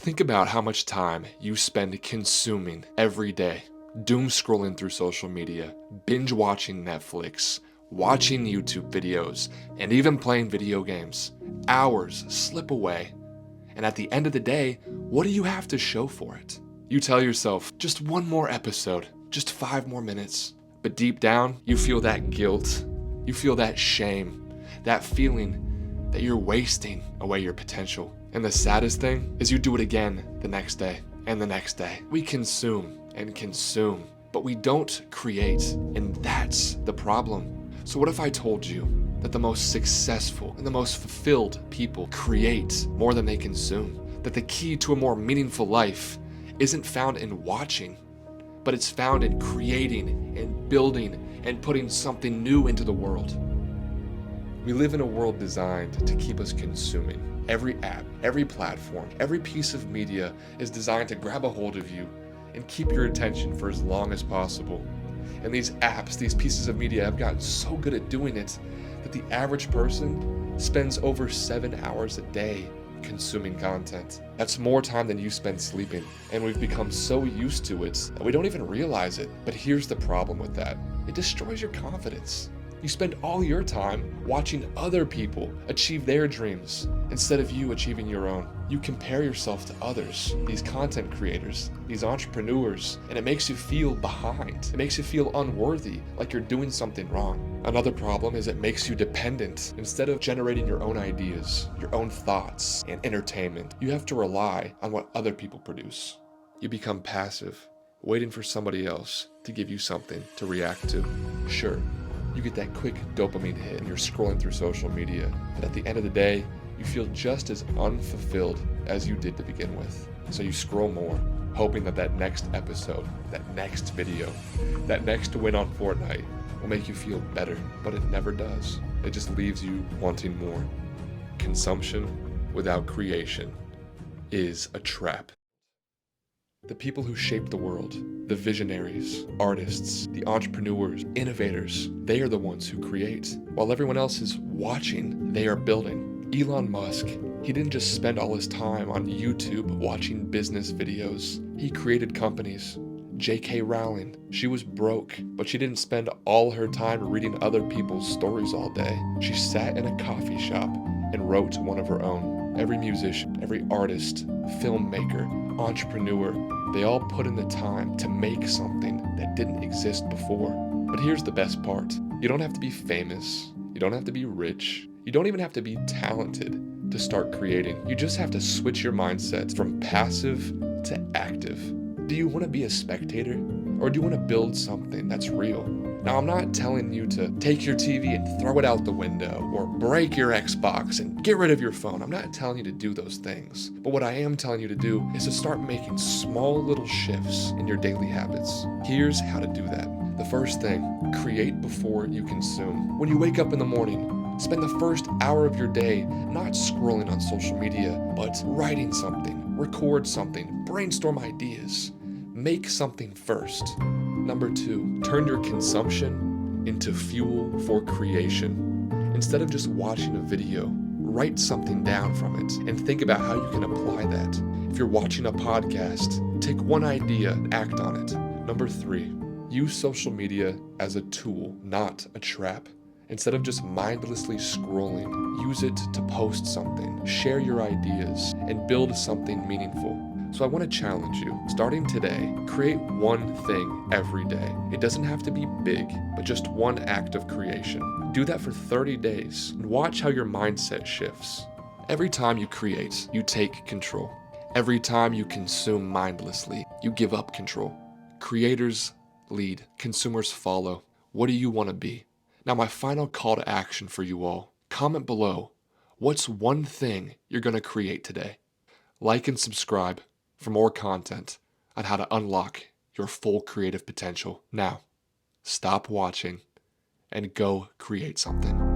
Think about how much time you spend consuming every day, doom scrolling through social media, binge watching Netflix, watching YouTube videos, and even playing video games. Hours slip away, and at the end of the day, what do you have to show for it? You tell yourself, just one more episode, just 5 more minutes. But deep down, you feel that guilt, you feel that shame, that feeling that you're wasting away your potential. And the saddest thing is you do it again the next day and the next day. We consume and consume, but we don't create, and that's the problem. So what if I told you that the most successful and the most fulfilled people create more than they consume? That the key to a more meaningful life isn't found in watching, but it's found in creating and building and putting something new into the world. We live in a world designed to keep us consuming. Every app, every platform, every piece of media is designed to grab a hold of you and keep your attention for as long as possible. And these apps, these pieces of media have gotten so good at doing it that the average person spends over 7 hours a day consuming content. That's more time than you spend sleeping, and we've become so used to it that we don't even realize it. But here's the problem with that. It destroys your confidence. You spend all your time watching other people achieve their dreams instead of you achieving your own. You compare yourself to others, these content creators, these entrepreneurs, and it makes you feel behind. It makes you feel unworthy, like you're doing something wrong. Another problem is it makes you dependent. Instead of generating your own ideas, your own thoughts, and entertainment, you have to rely on what other people produce. You become passive, waiting for somebody else to give you something to react to. Sure, you get that quick dopamine hit and you're scrolling through social media, but at the end of the day, you feel just as unfulfilled as you did to begin with. So you scroll more, hoping that that next episode, that next video, that next win on Fortnite will make you feel better, but it never does. It just leaves you wanting more. Consumption without creation is a trap. The people who shape the world, the visionaries, artists, the entrepreneurs, innovators, they are the ones who create. While everyone else is watching, they are building. Elon Musk, he didn't just spend all his time on YouTube watching business videos. He created companies. J.K. Rowling, she was broke, but she didn't spend all her time reading other people's stories all day. She sat in a coffee shop and wrote one of her own. Every musician, every artist, filmmaker, entrepreneur, they all put in the time to make something that didn't exist before. But here's the best part. You don't have to be famous. You don't have to be rich. You don't even have to be talented to start creating. You just have to switch your mindset from passive to active. Do you want to be a spectator, or do you want to build something that's real? Now, I'm not telling you to take your TV and throw it out the window, or break your Xbox and get rid of your phone. I'm not telling you to do those things. But what I am telling you to do is to start making small little shifts in your daily habits. Here's how to do that. The first thing, create before you consume. When you wake up in the morning, spend the first hour of your day not scrolling on social media, but writing something, record something, brainstorm ideas. Make something first. Number 2, turn your consumption into fuel for creation. Instead of just watching a video, write something down from it and think about how you can apply that. If you're watching a podcast, take one idea and act on it. Number 3, use social media as a tool, not a trap. Instead of just mindlessly scrolling, use it to post something, share your ideas, and build something meaningful. So I want to challenge you, starting today, create one thing every day. It doesn't have to be big, but just one act of creation. Do that for 30 days and watch how your mindset shifts. Every time you create, you take control. Every time you consume mindlessly, you give up control. Creators lead, consumers follow. What do you want to be? Now, my final call to action for you all, comment below, what's one thing you're going to create today? Like and subscribe for more content on how to unlock your full creative potential. Now, stop watching and go create something.